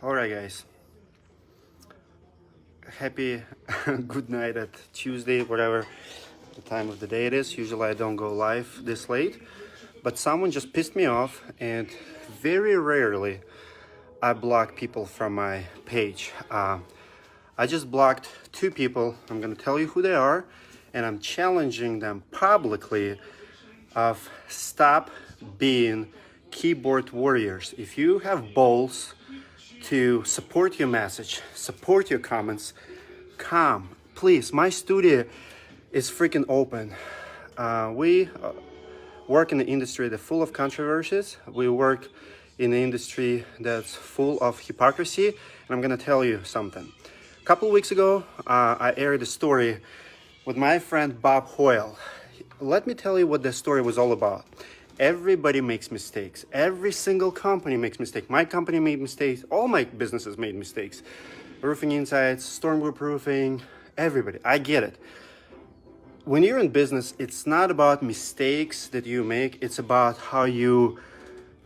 All right, guys. Happy good night at Tuesday, whatever the time of the day it is. Usually I don't go live this late, but someone just pissed me off, and very rarely I block people from my page. I just blocked two people. I'm gonna tell you who they are, and I'm challenging them publicly of stop being keyboard warriors. If you have balls to support your message, support your comments, come, please. My studio is freaking open. We work in the industry that's full of controversies. We work in an industry that's full of hypocrisy, and I'm gonna tell you something. A couple of weeks ago, I aired a story with my friend Bob Hoyle. Let me tell you what the story was all about. Everybody makes mistakes. Every single company makes mistakes. My company made mistakes. All my businesses made mistakes. Roofing Insights, Storm Group Roofing, everybody. I get it. When you're in business, it's not about mistakes that you make. It's about how you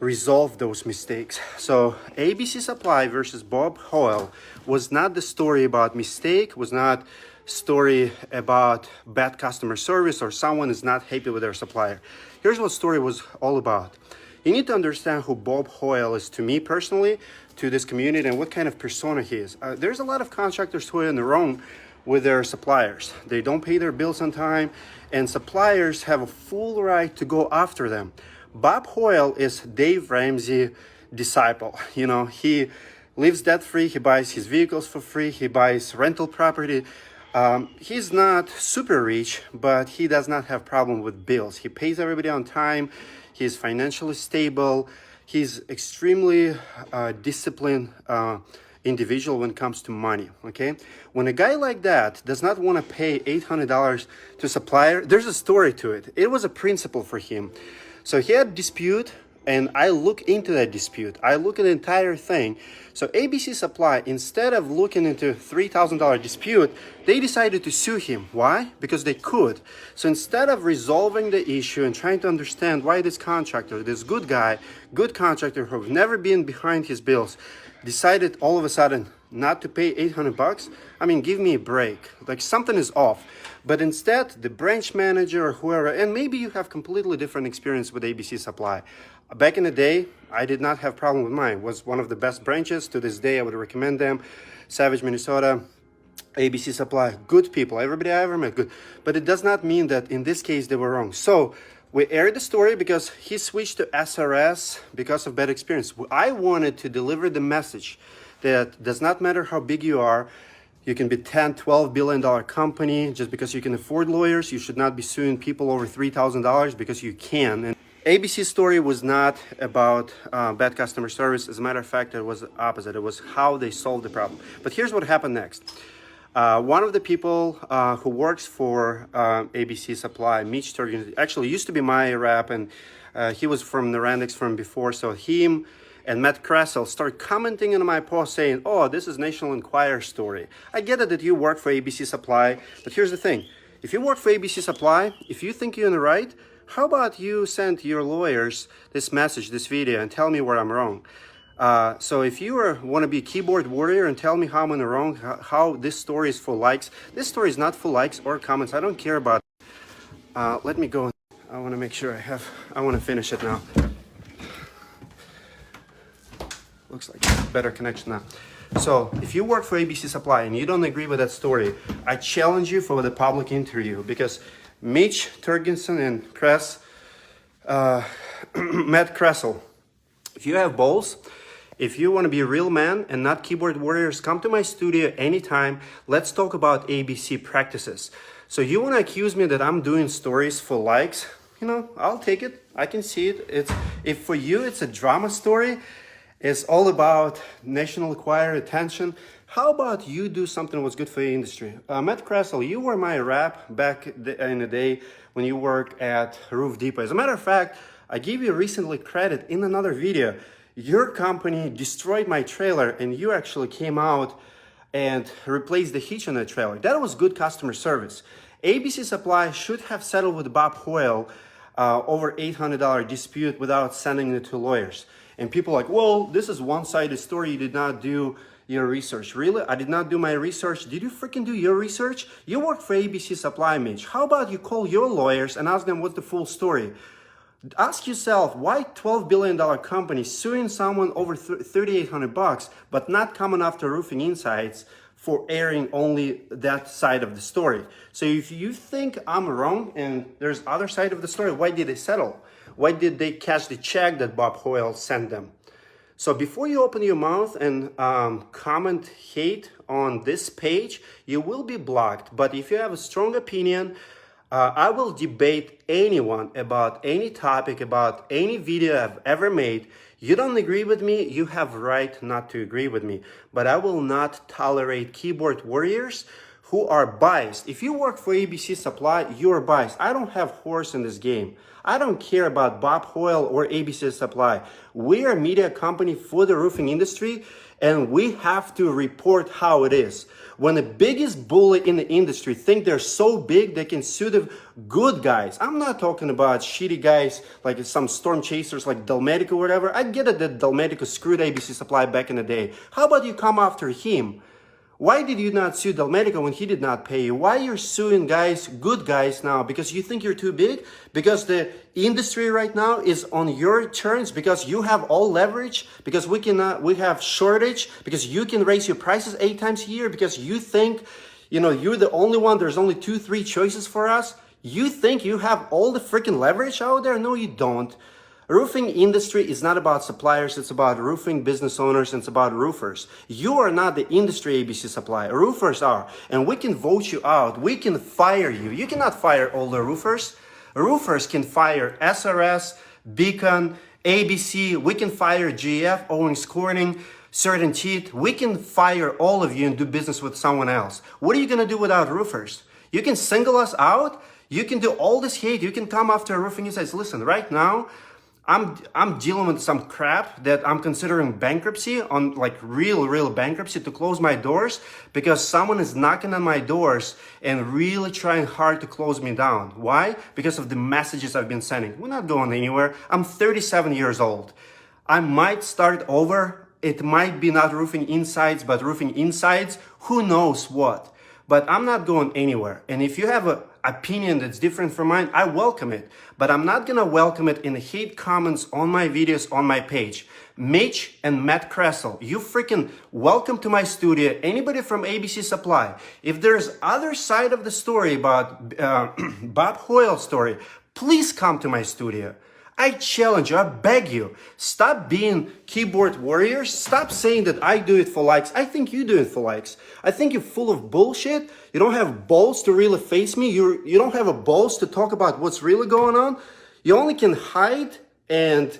resolve those mistakes. So ABC Supply versus Bob Hoyle was not the story about mistake, was not story about bad customer service or someone is not happy with their supplier. Here's what story was all about. You need to understand who Bob Hoyle is to me personally, to this community, and what kind of persona he is. There's a lot of contractors who are in the wrong with their suppliers. They don't pay their bills on time, and suppliers have a full right to go after them. Bob Hoyle is Dave Ramsey's disciple. You know, he lives debt-free, he buys his vehicles for free, he buys rental property. He's not super rich, but he does not have problem with bills. He pays everybody on time. He's financially stable. He's extremely disciplined individual when it comes to money, okay? When a guy like that does not want to pay $800 to a supplier, there's a story to it. It was a principle for him. So he had a dispute, and I look into that dispute. I look at the entire thing. So ABC Supply, instead of looking into $3,000 dispute, they decided to sue him. Why? Because they could. So instead of resolving the issue and trying to understand why this contractor, this good guy, good contractor who've never been behind his bills, decided all of a sudden not to pay $800, I mean, give me a break. Like, something is off. But instead, the branch manager or whoever, and maybe you have completely different experience with ABC Supply. Back in the day, I did not have problem with mine. It was one of the best branches. To this day, I would recommend them. Savage, Minnesota, ABC Supply, good people. Everybody I ever met, good. But it does not mean that in this case they were wrong. So we aired the story because he switched to SRS because of bad experience. I wanted to deliver the message that does not matter how big you are. You can be $10, $12 billion company. Just because you can afford lawyers, you should not be suing people over $3,000 because you can. And ABC's story was not about bad customer service. As a matter of fact, it was the opposite. It was how they solved the problem. But here's what happened next. One of the people who works for ABC Supply, Mitch Turgeon, actually used to be my rep, and he was from Narendix from before. So him and Matt Kresel start commenting on my post saying, oh, this is National Enquirer story. I get it that you work for ABC Supply, but here's the thing. If you work for ABC Supply, if you think you're in the right, how about you send your lawyers this message, this video, and tell me where I'm wrong? So if you want to be a keyboard warrior and tell me how I'm in the wrong, how this story is for likes, this story is not for likes or comments. I don't care about it. Let me go. I want to make sure I want to finish it now. Looks like better connection now. So if you work for ABC Supply and you don't agree with that story, I challenge you for the public interview, because Mitch Turgeon and Matt Kresel, if you have balls, if you want to be a real man and not keyboard warriors, come to my studio anytime. Let's talk about ABC practices. So you want to accuse me that I'm doing stories for likes? You know, I'll take it. I can see it. If for you it's a drama story, it's all about National Enquirer attention. How about you do something that's good for your industry? Matt Kresel, you were my rep back in the day when you worked at Roof Depot. As a matter of fact, I gave you recently credit in another video. Your company destroyed my trailer and you actually came out and replaced the hitch on the trailer. That was good customer service. ABC Supply should have settled with Bob Hoyle over $800 dispute without sending it to lawyers. And people are like, well, this is one-sided story. You did not do your research. Really? I did not do my research. Did you freaking do your research? You work for ABC Supply, Mitch. How about you call your lawyers and ask them what's the full story? Ask yourself, why $12 billion company suing someone over $3,800 but not coming after Roofing Insights for airing only that side of the story? So if you think I'm wrong and there's other side of the story, why did they settle? Why did they cash the check that Bob Hoyle sent them? So before you open your mouth and comment hate on this page, you will be blocked. But if you have a strong opinion, I will debate anyone about any topic, about any video I've ever made. You don't agree with me, you have right not to agree with me. But I will not tolerate keyboard warriors who are biased. If you work for ABC Supply, you're biased. I don't have horse in this game. I don't care about Bob Hoyle or ABC Supply. We are a media company for the roofing industry, and we have to report how it is. When the biggest bully in the industry think they're so big they can sue the good guys. I'm not talking about shitty guys like some storm chasers like Delmedico or whatever. I get it that Delmedico screwed ABC Supply back in the day. How about you come after him? Why did you not sue Delmedico when he did not pay you? Why you're suing guys, good guys now? Because you think you're too big? Because the industry right now is on your terms? Because you have all leverage? Because we have shortage? Because you can raise your prices 8 times a year? Because you think, you're the only one, there's only 2, 3 choices for us? You think you have all the freaking leverage out there? No, you don't. Roofing industry is not about suppliers, it's about roofing business owners, and it's about roofers. You are not the industry ABC Supply, roofers are. And we can vote you out, we can fire you. You cannot fire all the roofers. Roofers can fire SRS, Beacon, ABC, we can fire GF, Owens Corning, CertainTeed. We can fire all of you and do business with someone else. What are you gonna do without roofers? You can single us out, you can do all this hate, you can come after Roofing Insights. Listen, right now, I'm dealing with some crap that I'm considering bankruptcy, on like real bankruptcy, to close my doors because someone is knocking on my doors and really trying hard to close me down. Why? Because of the messages I've been sending. We're not going anywhere. I'm 37 years old. I might start over. It might be not Roofing Insights, but Roofing Insights. Who knows what? But I'm not going anywhere. And if you have an opinion that's different from mine, I welcome it. But I'm not gonna welcome it in the hate comments on my videos on my page. Mitch and Matt Kresel, you freaking welcome to my studio. Anybody from ABC Supply. If there's other side of the story about Bob Hoyle's story, please come to my studio. I challenge you, I beg you, stop being keyboard warriors. Stop saying that I do it for likes. I think you do it for likes. I think you're full of bullshit. You don't have balls to really face me. You don't have a balls to talk about what's really going on. You only can hide and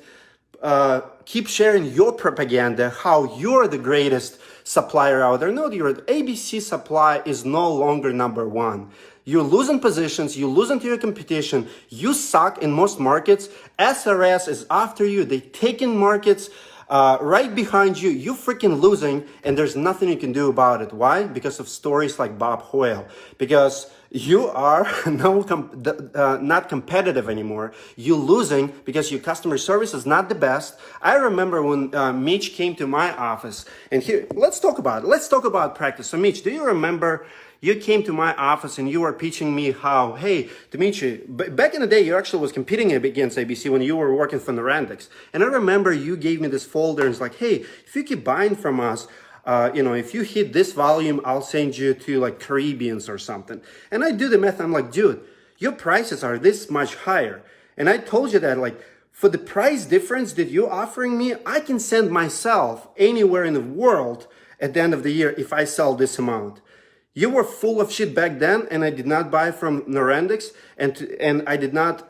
keep sharing your propaganda, how you're the greatest supplier out there. No, ABC Supply is no longer number one. You're losing positions, you're losing to your competition, you suck in most markets. SRS is after you, they taking markets right behind you. You're freaking losing, and there's nothing you can do about it. Why? Because of stories like Bob Hoyle. Because you are not competitive anymore. You're losing because your customer service is not the best. I remember when Mitch came to my office, and here, let's talk about it. Let's talk about practice. So Mitch, do you remember you came to my office and you were teaching me how, hey, Dimitri, back in the day, you actually was competing against ABC when you were working for Norandix. And I remember you gave me this folder and it's like, hey, if you keep buying from us, if you hit this volume, I'll send you to like Caribbeans or something. And I do the math. I'm like, dude, your prices are this much higher. And I told you that, like, for the price difference that you're offering me, I can send myself anywhere in the world at the end of the year if I sell this amount. You were full of shit back then, and I did not buy from Norandix, and I did not,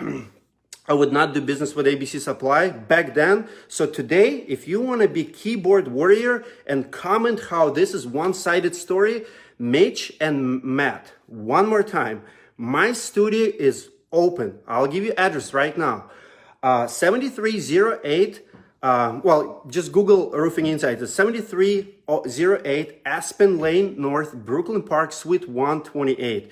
I would not do business with ABC Supply back then. So today, if you want to be keyboard warrior and comment how this is one-sided story, Mitch and Matt, one more time, my studio is open. I'll give you address right now. 7308. Just Google Roofing Insights. It's 7308 Aspen Lane North, Brooklyn Park, Suite 128.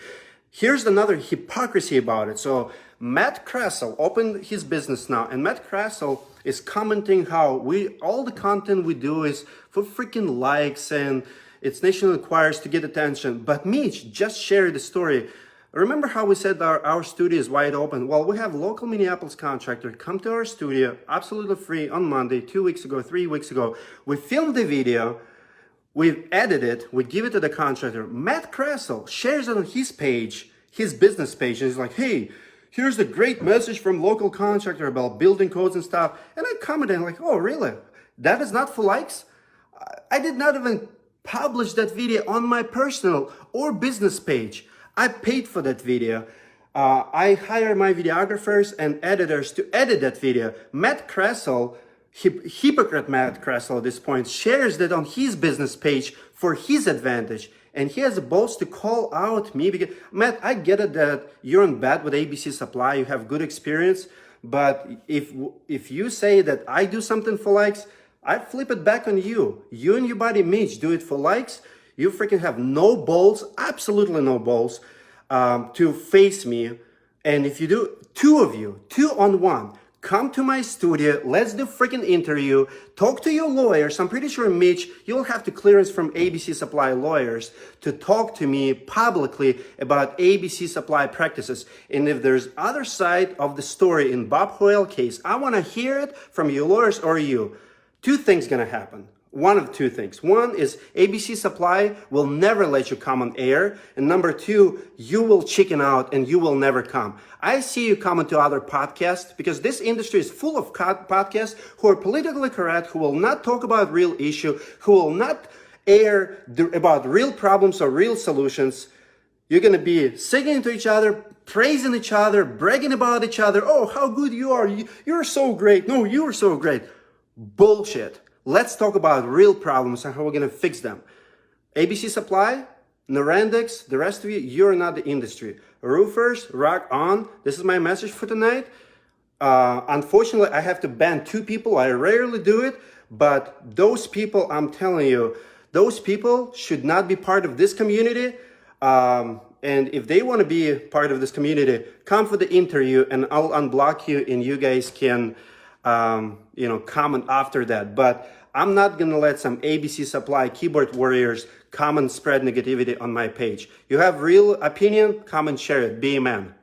Here's another hypocrisy about it. So Matt Kresel opened his business now, and Matt Kresel is commenting how all the content we do is for freaking likes and it's national requires to get attention. But Mitch just shared the story. Remember how we said our studio is wide open? Well, we have local Minneapolis contractor come to our studio absolutely free on Monday, 2 weeks ago, 3 weeks ago. We filmed the video, we edited it, we give it to the contractor. Matt Kresel shares it on his page, his business page, and he's like, hey, here's the great message from local contractor about building codes and stuff. And I commented like, oh, really? That is not for likes? I did not even publish that video on my personal or business page. I paid for that video. I hire my videographers and editors to edit that video. Matt Kresel, hypocrite Matt Kresel at this point, shares that on his business page for his advantage. And he has the balls to call out me because, Matt, I get it that you're in bed with ABC Supply, you have good experience, but if you say that I do something for likes, I flip it back on you. You and your buddy Mitch do it for likes. You freaking have no balls, absolutely no balls, to face me. And if you do, two of you, 2-on-1, come to my studio, let's do freaking interview, talk to your lawyers. I'm pretty sure, Mitch, you'll have the clearance from ABC Supply lawyers to talk to me publicly about ABC Supply practices. And if there's other side of the story in Bob Hoyle case, I want to hear it from your lawyers or you. Two things gonna happen. One of two things. One is ABC Supply will never let you come on air. And number two, you will chicken out and you will never come. I see you coming to other podcasts because this industry is full of podcasts who are politically correct, who will not talk about real issue, who will not air about real problems or real solutions. You're going to be singing to each other, praising each other, bragging about each other. Oh, how good you are. You're so great. No, you're so great. Bullshit. Let's talk about real problems and how we're going to fix them. ABC Supply, Norandix, the rest of you, you're not the industry. Roofers, rock on. This is my message for tonight. Unfortunately, I have to ban 2 people. I rarely do it, but those people, I'm telling you, those people should not be part of this community. And if they want to be part of this community, come for the interview and I'll unblock you and you guys can comment after that. But I'm not going to let some ABC Supply keyboard warriors come and spread negativity on my page. You have real opinion, come and share it. Be a man.